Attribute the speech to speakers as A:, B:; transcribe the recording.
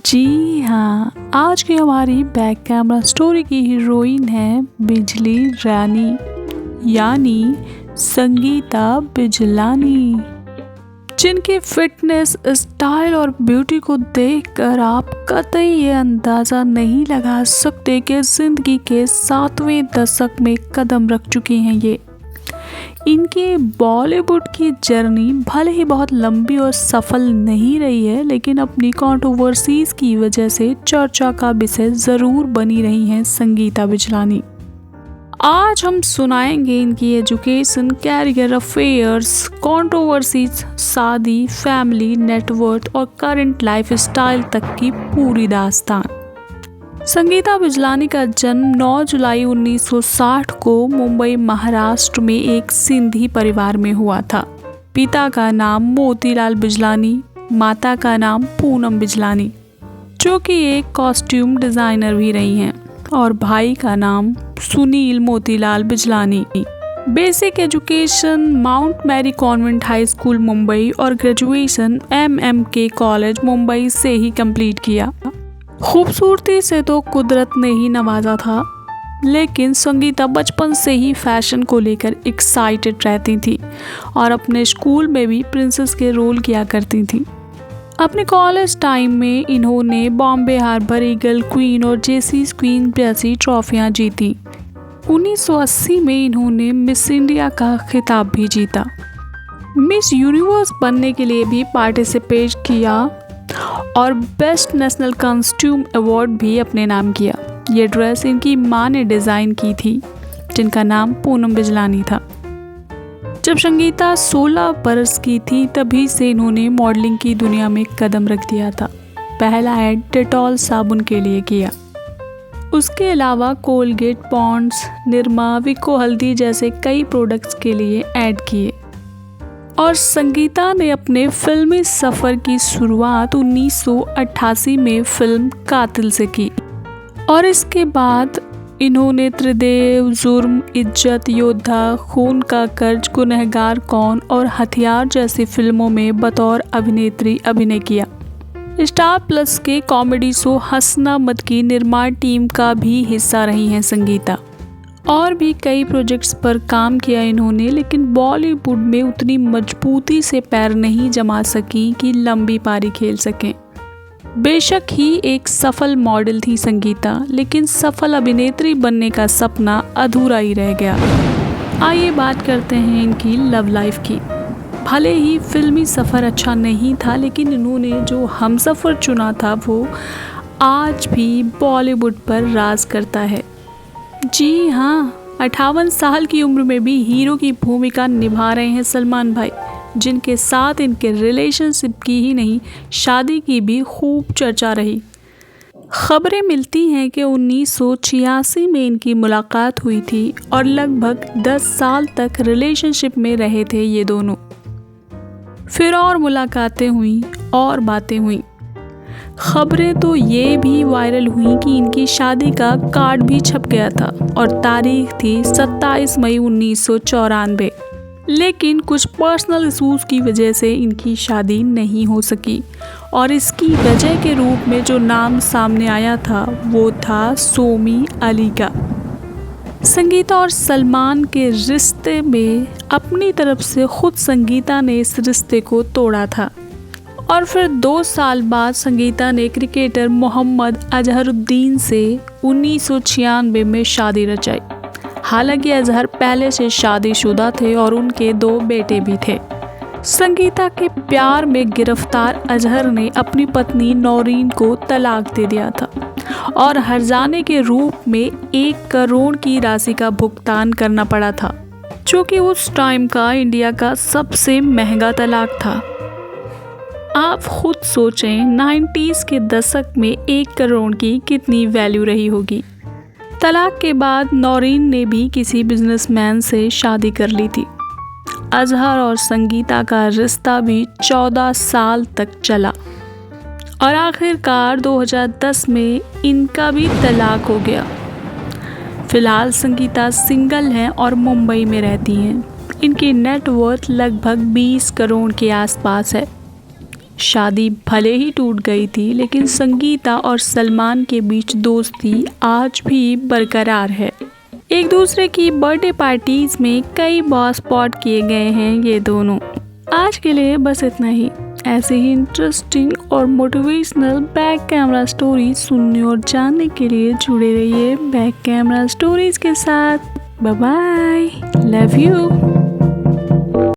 A: जी हाँ, आज की हमारी बैक कैमरा स्टोरी की हीरोइन है बिजली रानी यानी संगीता बिजलानी, जिनकी फिटनेस, स्टाइल और ब्यूटी को देखकर आप कतई ये अंदाज़ा नहीं लगा सकते कि ज़िंदगी के 7वें दशक में कदम रख चुकी हैं ये। इनकी बॉलीवुड की जर्नी भले ही बहुत लंबी और सफल नहीं रही है, लेकिन अपनी कंट्रोवर्सीज की वजह से चर्चा का विषय ज़रूर बनी रही हैं संगीता बिजलानी। आज हम सुनाएंगे इनकी एजुकेशन, कैरियर, अफेयर्स, कंट्रोवर्सीज, शादी, फैमिली, नेटवर्थ और करंट लाइफ स्टाइल तक की पूरी दास्तान। संगीता बिजलानी का जन्म 9 जुलाई 1960 को मुंबई, महाराष्ट्र में एक सिंधी परिवार में हुआ था। पिता का नाम मोतीलाल बिजलानी, माता का नाम पूनम बिजलानी, जो कि एक कॉस्ट्यूम डिज़ाइनर भी रही हैं, और भाई का नाम Sunil Motilal Bijlani. Basic education Mount Mary Convent High School Mumbai और ग्रेजुएशन MMK कॉलेज मुंबई से ही कंप्लीट किया। खूबसूरती से तो कुदरत ने ही नवाजा था, लेकिन संगीता बचपन से ही फैशन को लेकर एक्साइटेड रहती थी और अपने स्कूल में भी प्रिंसेस के रोल किया करती थी। अपने कॉलेज टाइम में इन्होंने बॉम्बे हार्बर ईगल क्वीन और जेसीस क्वीन जैसी ट्रॉफियां जीती। 1980 में इन्होंने मिस इंडिया का खिताब भी जीता। मिस यूनिवर्स बनने के लिए भी पार्टिसिपेट किया और बेस्ट नेशनल कॉस्ट्यूम अवार्ड भी अपने नाम किया। ये ड्रेस इनकी माँ ने डिज़ाइन की थी, जिनका नाम पूनम बिजलानी था। जब संगीता 16 बरस की थी, तभी से इन्होंने मॉडलिंग की दुनिया में कदम रख दिया था। पहला ऐड डेटॉल साबुन के लिए किया। उसके अलावा कोलगेट, पॉन्ड्स, निरमा, विको हल्दी जैसे कई प्रोडक्ट्स के लिए ऐड किए। और संगीता ने अपने फिल्मी सफ़र की शुरुआत 1988 में फिल्म कातिल से की, और इसके बाद इन्होंने त्रिदेव, जुर्म, इज्जत, योद्धा, खून का कर्ज, गुनहगार कौन और हथियार जैसी फिल्मों में बतौर अभिनेत्री अभिनय किया। स्टार प्लस के कॉमेडी शो हंसना मत की निर्माण टीम का भी हिस्सा रही हैं संगीता। और भी कई प्रोजेक्ट्स पर काम किया इन्होंने, लेकिन बॉलीवुड में उतनी मजबूती से पैर नहीं जमा सकी कि लंबी पारी खेल सकें। बेशक ही एक सफल मॉडल थी संगीता, लेकिन सफल अभिनेत्री बनने का सपना अधूरा ही रह गया। आइए बात करते हैं इनकी लव लाइफ की। भले ही फिल्मी सफ़र अच्छा नहीं था, लेकिन इन्होंने जो हमसफ़र चुना था वो आज भी बॉलीवुड पर राज करता है। जी हाँ, 58 साल की उम्र में भी हीरो की भूमिका निभा रहे हैं सलमान भाई, जिनके साथ इनके रिलेशनशिप की ही नहीं, शादी की भी खूब चर्चा रही। खबरें मिलती हैं कि 1986 में इनकी मुलाकात हुई थी और लगभग 10 साल तक रिलेशनशिप में रहे थे ये दोनों। फिर और मुलाकातें हुई और बातें हुई। खबरें तो ये भी वायरल हुई कि इनकी शादी का कार्ड भी छप गया था और तारीख थी 27 मई 1994। लेकिन कुछ पर्सनल इशूज़ की वजह से इनकी शादी नहीं हो सकी, और इसकी वजह के रूप में जो नाम सामने आया था वो था सोमी अली का। संगीता और सलमान के रिश्ते में अपनी तरफ से खुद संगीता ने इस रिश्ते को तोड़ा था, और फिर 2 साल बाद संगीता ने क्रिकेटर मोहम्मद अजहरुद्दीन से 1996 में शादी रचाई। हालांकि अजहर पहले से शादीशुदा थे और उनके 2 बेटे भी थे। संगीता के प्यार में गिरफ्तार अजहर ने अपनी पत्नी नौरीन को तलाक दे दिया था और हर्जाने के रूप में 1 करोड़ की राशि का भुगतान करना पड़ा था, जो कि उस टाइम का इंडिया का सबसे महंगा तलाक था। आप खुद सोचें, 90s के दशक में 1 करोड़ की कितनी वैल्यू रही होगी। तलाक के बाद नौरीन ने भी किसी बिजनेसमैन से शादी कर ली थी। अजहर और संगीता का रिश्ता भी 14 साल तक चला और आखिरकार 2010 में इनका भी तलाक हो गया। फिलहाल संगीता सिंगल हैं और मुंबई में रहती हैं। इनकी नेटवर्थ लगभग 20 करोड़ के आसपास है। शादी भले ही टूट गई थी, लेकिन संगीता और सलमान के बीच दोस्ती आज भी बरकरार है। एक दूसरे की बर्थडे पार्टीज में कई बार स्पॉट किए गए हैं ये दोनों। आज के लिए बस इतना ही। ऐसे ही इंटरेस्टिंग और मोटिवेशनल बैक कैमरा स्टोरीज सुनने और जानने के लिए जुड़े रहिए बैक कैमरा स्टोरीज के साथ। Bye bye, love you.